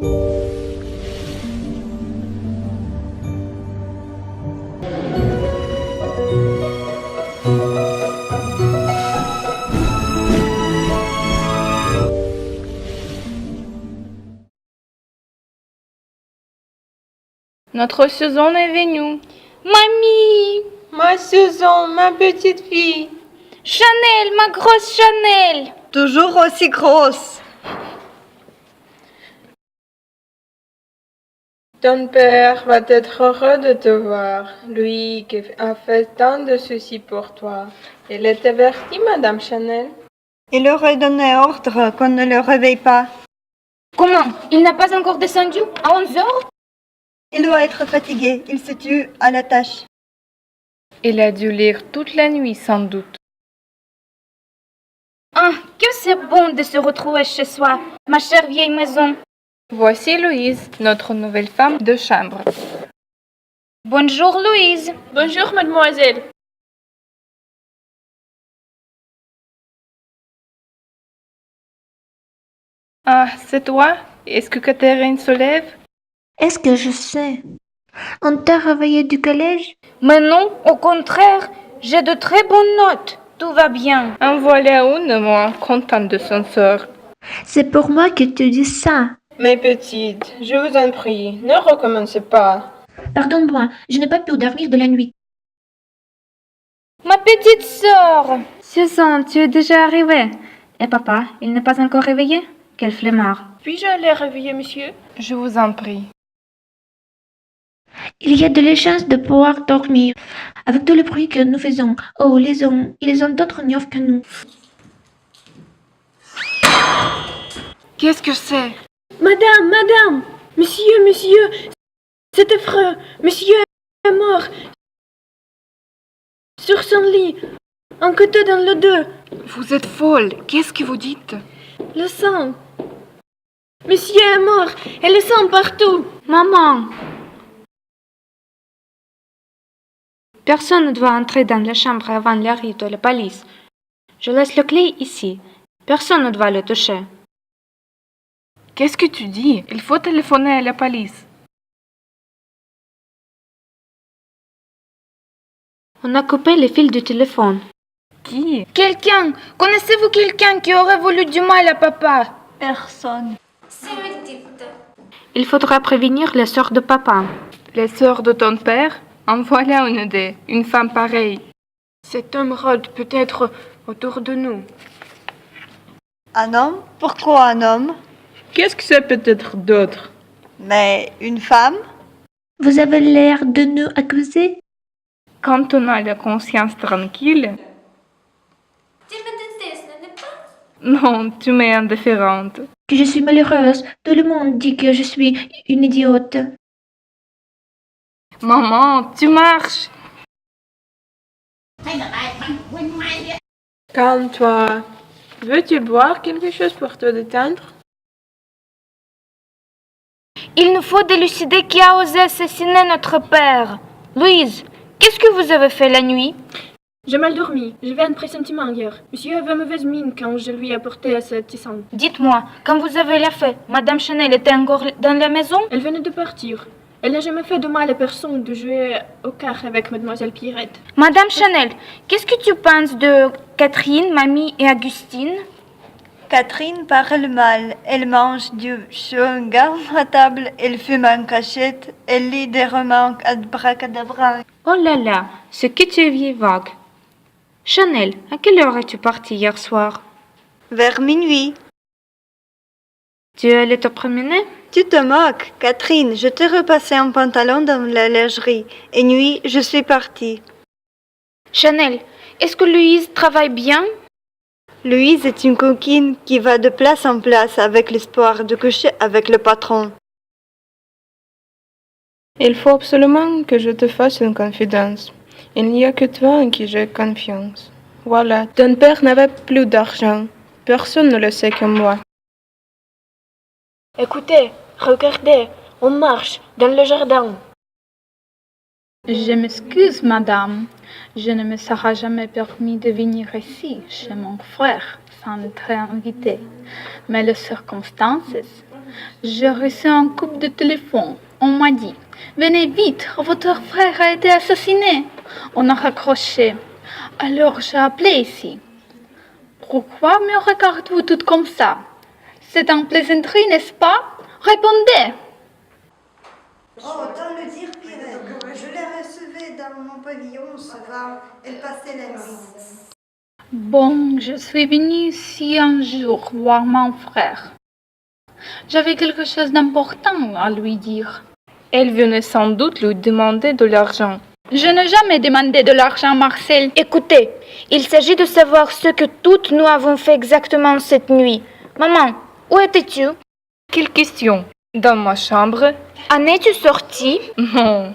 Notre Susan est venue. Mamie! Ma Susan, ma petite fille. Chanel, ma grosse Chanel! Toujours aussi grosse. Ton père va être heureux de te voir, lui qui a fait tant de soucis pour toi. Il est averti, Madame Chanel. Il aurait donné ordre qu'on ne le réveille pas. Comment? Il n'a pas encore descendu à 11 heures? Il doit être fatigué, il se tue à la tâche. Il a dû lire toute la nuit, sans doute. Ah, que c'est bon de se retrouver chez soi, ma chère vieille maison. Voici Louise, notre nouvelle femme de chambre. Bonjour Louise. Bonjour, mademoiselle. Ah, c'est toi? Est-ce que Catherine se lève? Est-ce que je sais? On t'a réveillé du collège? Mais non, au contraire, j'ai de très bonnes notes. Tout va bien. En voilà une, moi, contente de son sort. C'est pour moi que tu dis ça. Mes petites, je vous en prie, ne recommencez pas. Pardonne-moi, je n'ai pas pu dormir de la nuit. Ma petite sœur. Susan, tu es déjà arrivée. Et papa, il n'est pas encore réveillé? Quel flemmard. Puis-je aller réveiller monsieur? Je vous en prie. Il y a de la chance de pouvoir dormir. Avec tout le bruit que nous faisons. Oh, ils ont d'autres neufs que nous. Qu'est-ce que c'est? Madame, monsieur, c'est affreux, monsieur est mort. Sur son lit, un couteau dans le dos, Vous êtes folle. Qu'est-ce que vous dites? le sang. Monsieur est mort, et le sang partout. Maman! Personne ne doit entrer dans la chambre avant l'arrivée de la police. Je laisse la clé ici. Personne ne doit le toucher. Qu'est-ce que tu dis? Il faut téléphoner à la police. On a coupé les fils du téléphone. Qui? Quelqu'un. Connaissez-vous quelqu'un qui aurait voulu du mal à papa? Personne. Il faudra prévenir les sœurs de papa. Les sœurs de ton père? En voilà une idée. Une femme pareille. Cet homme rôde peut-être autour de nous. Un homme? Pourquoi un homme? Qu'est-ce que c'est peut-être d'autre? Mais une femme? Vous avez l'air de nous accuser? Quand on a la conscience tranquille... Non, tu m'es indifférente. Que je suis malheureuse. Tout le monde dit que je suis une idiote. Maman, tu marches. Calme-toi. Veux-tu boire quelque chose pour te détendre? Il nous faut délucider qui a osé assassiner notre père. Louise, qu'est-ce que vous avez fait la nuit? J'ai mal dormi, j'avais un pressentiment hier. Monsieur avait mauvaise mine quand je lui ai apporté cette tisane. Dites-moi, quand vous avez la fait, Madame Chanel était encore dans la maison? Elle venait de partir. Elle n'a jamais fait de mal à personne de jouer au quart avec Mademoiselle Pierrette. Madame Chanel, qu'est-ce que tu penses de Catherine, Mamie et Augustine? Catherine parle mal. Elle mange du chewing-gum à table, elle fume en cachette, elle lit des romans abracadabra. Oh là là, ce que tu es vieille vague. Chanel, à quelle heure es-tu partie hier soir? Vers minuit. Tu es allée te promener? Tu te moques, Catherine. Je t'ai repassé un pantalon dans la lingerie. Et nuit, je suis partie. Chanel, est-ce que Louise travaille bien? Louise est une coquine qui va de place en place avec l'espoir de coucher avec le patron. Il faut absolument que je te fasse une confidence. Il n'y a que toi en qui j'ai confiance. Voilà, ton père n'avait plus d'argent. Personne ne le sait que moi. Écoutez, regardez, on marche dans le jardin. Je m'excuse, madame. Je ne me serai jamais permis de venir ici, chez mon frère, sans être invité. Mais les circonstances J'ai reçu un coup de téléphone. On m'a dit, venez vite, votre frère a été assassiné. On a raccroché. Alors j'ai appelé ici. Pourquoi me regardez-vous toutes comme ça? C'est une plaisanterie, n'est-ce pas? Répondez! Oh, autant le dire, Pierrette. Je la recevais dans mon pavillon, ça va. Elle passait la nuit. Bon, je suis venue ici un jour voir mon frère. J'avais quelque chose d'important à lui dire. Elle venait sans doute lui demander de l'argent. Je n'ai jamais demandé de l'argent, Marcel. Écoutez, il s'agit de savoir ce que toutes nous avons fait exactement cette nuit. Maman, où étais-tu? Quelle question? Dans ma chambre? En es-tu sortie? Non.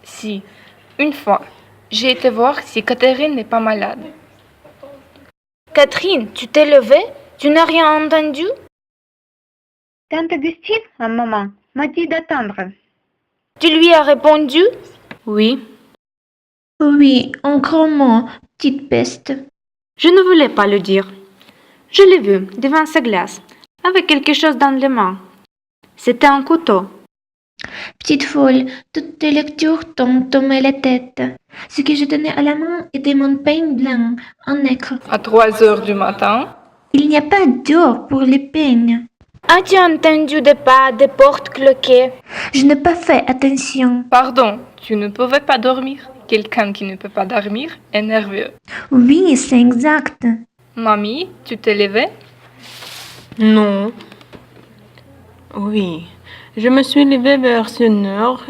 Si, une fois, j'ai été voir si Catherine n'est pas malade. Catherine, tu t'es levée? Tu n'as rien entendu? Tante Augustine, un moment, m'a dit d'attendre. Tu lui as répondu? Oui, Oui, encore moi, petite peste. je ne voulais pas le dire. Je l'ai vu devant sa glace, avec quelque chose dans les mains. C'était un couteau. Petite folle, toutes tes lectures t'ont tombé la tête. Ce que je tenais à la main était mon pain blanc, en nègre. À 3 heures du matin? Il n'y a pas d'or pour les peines. As-tu entendu des pas, des portes cloquées? Je n'ai pas fait attention. Pardon, tu ne pouvais pas dormir? Quelqu'un qui ne peut pas dormir est nerveux. Oui, c'est exact. Mamie, tu t'es levée? Non. Oui. Je me suis levée vers 1 heure.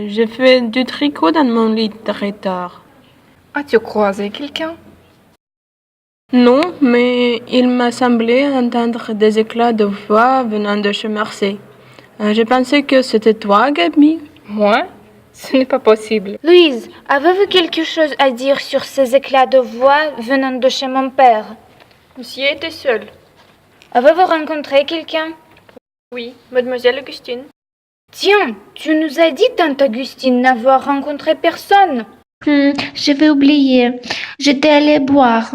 J'ai fait du tricot dans mon lit très tard. As-tu croisé quelqu'un? Non, mais il m'a semblé entendre des éclats de voix venant de chez Marseille. Je pensais que c'était toi, Gabi. Moi? Ce n'est pas possible. Louise, avez-vous quelque chose à dire sur ces éclats de voix venant de chez mon père? Monsieur était seul. Avez-vous rencontré quelqu'un? Oui, mademoiselle Augustine. Tiens, tu nous as dit, tante Augustine, n'avoir rencontré personne. Je vais oublier. J'étais allée boire.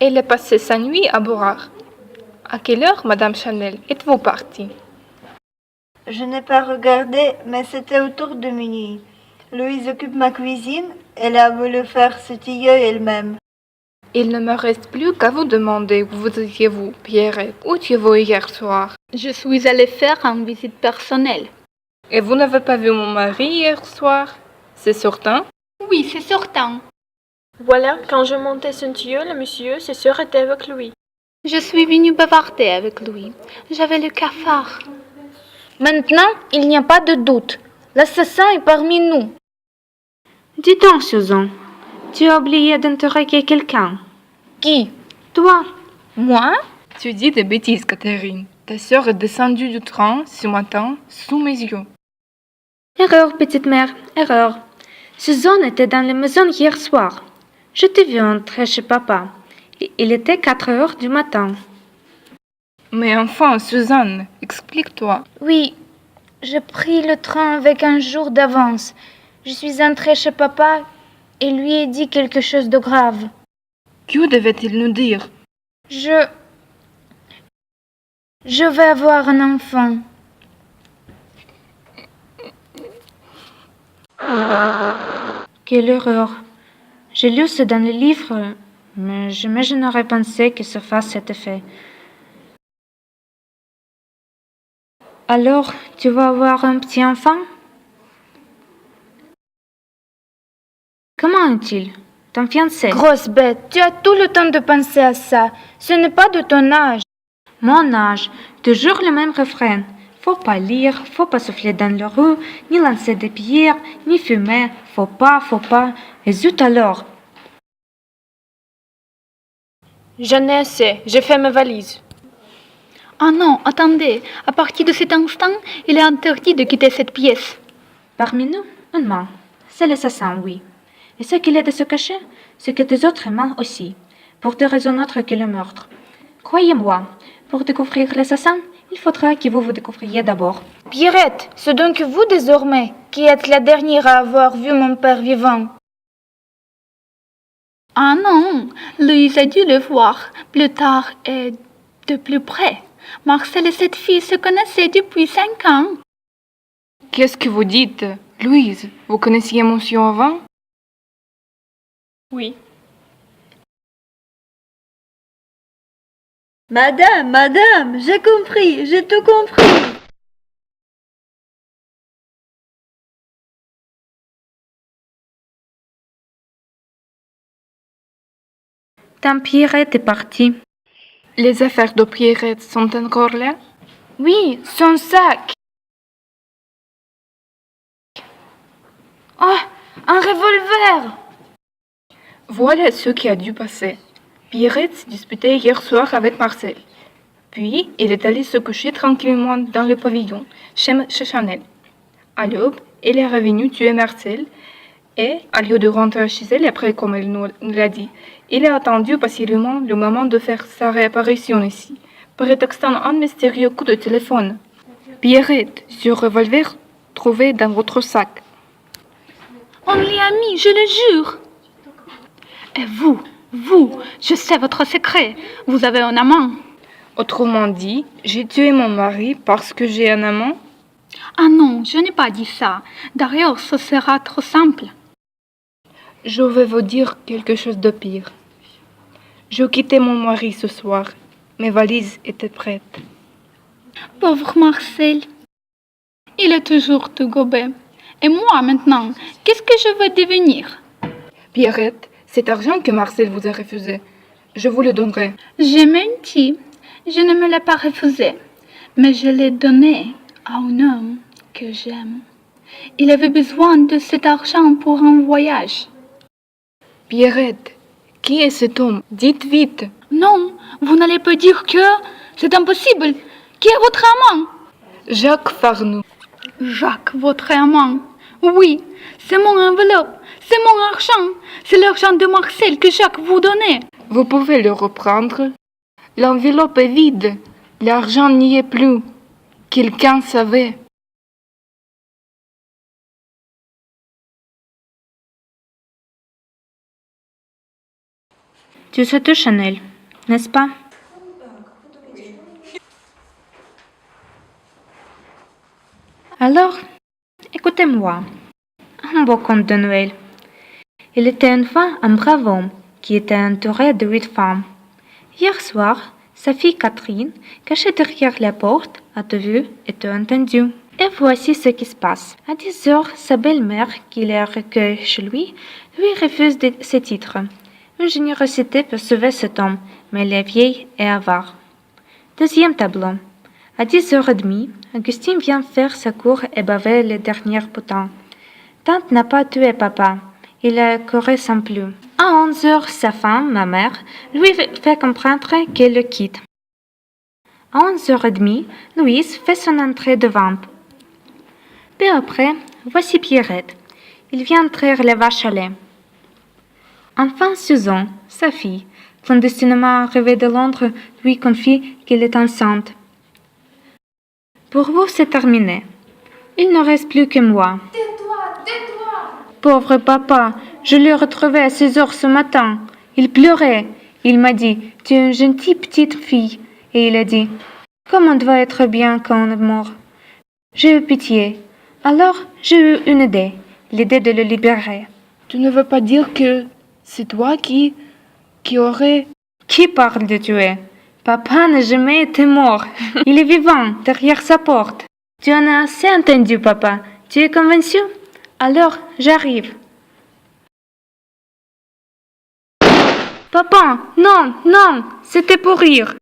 Elle a passé sa nuit à boire. À quelle heure, Madame Chanel, êtes-vous partie? Je n'ai pas regardé, mais c'était autour de minuit. Louise occupe ma cuisine. Elle a voulu faire ce tilleul elle-même. Il ne me reste plus qu'à vous demander où vous étiez-vous, Pierrette. Où étiez-vous hier soir? Je suis allée faire une visite personnelle. Et vous n'avez pas vu mon mari hier soir? C'est certain? Oui, c'est certain. Voilà, quand je montais son tuyau, le monsieur se serait avec lui. Je suis venue bavarder avec lui. J'avais le cafard. Maintenant, il n'y a pas de doute. L'assassin est parmi nous. Dis donc, Susan, tu as oublié d'interroger quelqu'un. Qui? Toi? Moi? Tu dis des bêtises, Catherine. Ta sœur est descendue du train ce matin sous mes yeux. Erreur, petite mère, erreur. Susan était dans la maison hier soir. Je t'ai vu entrer chez papa. Il était 4 heures du matin. Mais enfin, Suzanne, explique-toi. Oui, j'ai pris le train avec un jour d'avance. Je suis entrée chez papa et lui ai dit quelque chose de grave. Que devait-il nous dire? Je vais avoir un enfant. Quelle horreur. J'ai lu ça dans le livre, mais jamais je n'aurais pensé que ça fasse cet effet. Alors, tu vas avoir un petit enfant? Comment est-il? Ton fiancé? Grosse bête, tu as tout le temps de penser à ça. Ce n'est pas de ton âge. Mon âge, toujours le même refrain. Faut pas lire, faut pas souffler dans la rue, ni lancer des pierres, ni fumer. Faut pas. Et zut alors. J'en ai assez, j'ai fait mes valises. Ah non, attendez. À partir de cet instant, il est interdit de quitter cette pièce. Parmi nous, une main. C'est l'assassin, oui. Et ce qu'il est de se cacher, c'est que des autres mains aussi, pour des raisons autres que le meurtre. Croyez-moi, pour découvrir l'assassin, il faudra que vous vous découvriez d'abord. Pierrette, c'est donc vous désormais qui êtes la dernière à avoir vu mon père vivant. Ah non, Louise a dû le voir plus tard et de plus près. Marcel et cette fille se connaissaient depuis 5 ans. Qu'est-ce que vous dites? Louise, vous connaissiez monsieur avant? Oui. Madame, j'ai tout compris. Tant Pierrette est partie. Les affaires de Pierrette sont encore là? Oui, son sac. Oh, un revolver. Voilà ce qui a dû passer. Pierrette s'est disputée hier soir avec Marcel. Puis, il est allé se coucher tranquillement dans le pavillon, chez Chanel. À l'aube, elle est revenue tuer Marcel et, au lieu de rentrer chez elle après, comme elle nous l'a dit, il a attendu patiemment le moment de faire sa réapparition ici, prétextant un mystérieux coup de téléphone. Pierrette, ce revolver trouvé dans votre sac. On l'y a mis, je le jure. Et vous, je sais votre secret. Vous avez un amant. Autrement dit, j'ai tué mon mari parce que j'ai un amant? Ah non, je n'ai pas dit ça. D'ailleurs, ce sera trop simple. Je vais vous dire quelque chose de pire. Je quittais mon mari ce soir. Mes valises étaient prêtes. Pauvre Marcel. Il est toujours tout gobé. Et moi, maintenant, qu'est-ce que je veux devenir? Pierrette, cet argent que Marcel vous a refusé, je vous le donnerai. J'ai menti. Je ne me l'ai pas refusé. Mais je l'ai donné à un homme que j'aime. Il avait besoin de cet argent pour un voyage. Pierrette, qui est cet homme? Dites vite. Non, vous n'allez pas dire que c'est impossible. Qui est votre amant? Jacques Farnoux. Jacques, votre amant. Oui, c'est mon enveloppe, c'est mon argent. C'est l'argent de Marcel que Jacques vous donnait. Vous pouvez le reprendre. L'enveloppe est vide. L'argent n'y est plus. Quelqu'un savait. Tu sais tout, Chanel, n'est-ce pas? Alors, écoutez-moi. Un beau conte de Noël. Il était une fois un brave homme qui était entouré de 8 femmes. Hier soir, sa fille Catherine, cachée derrière la porte, a tout vu et tout entendu. Et voici ce qui se passe. À 10 heures, sa belle-mère, qui la recueille chez lui refuse ses titres. Une générosité peut sauver cet homme, mais la vieille est avare. Deuxième tableau. À 10h30, Augustine vient faire sa cour et baver les derniers boutons. Tante n'a pas tué papa. Il a couru sans plus. À 11h, sa femme, ma mère, lui fait comprendre qu'elle le quitte. À 11h30, Louise fait son entrée de vamp. Peu après, voici Pierrette. Il vient traire les vaches à lait. Enfin, Susan, sa fille, clandestinement arrivée de Londres, lui confie qu'elle est enceinte. Pour vous, c'est terminé. Il ne reste plus que moi. Tais-toi! Pauvre papa, je l'ai retrouvé à 6 heures ce matin. Il pleurait. Il m'a dit, tu es une gentille petite fille. Et il a dit, comme on doit être bien quand on est mort. J'ai eu pitié. Alors, j'ai eu une idée, l'idée de le libérer. Tu ne veux pas dire que c'est toi qui aurait... Qui parle de tuer? Papa n'a jamais été mort. Il est vivant, derrière sa porte. Tu en as assez entendu, papa. Tu es convaincu? Alors, j'arrive. Papa, non, non, c'était pour rire.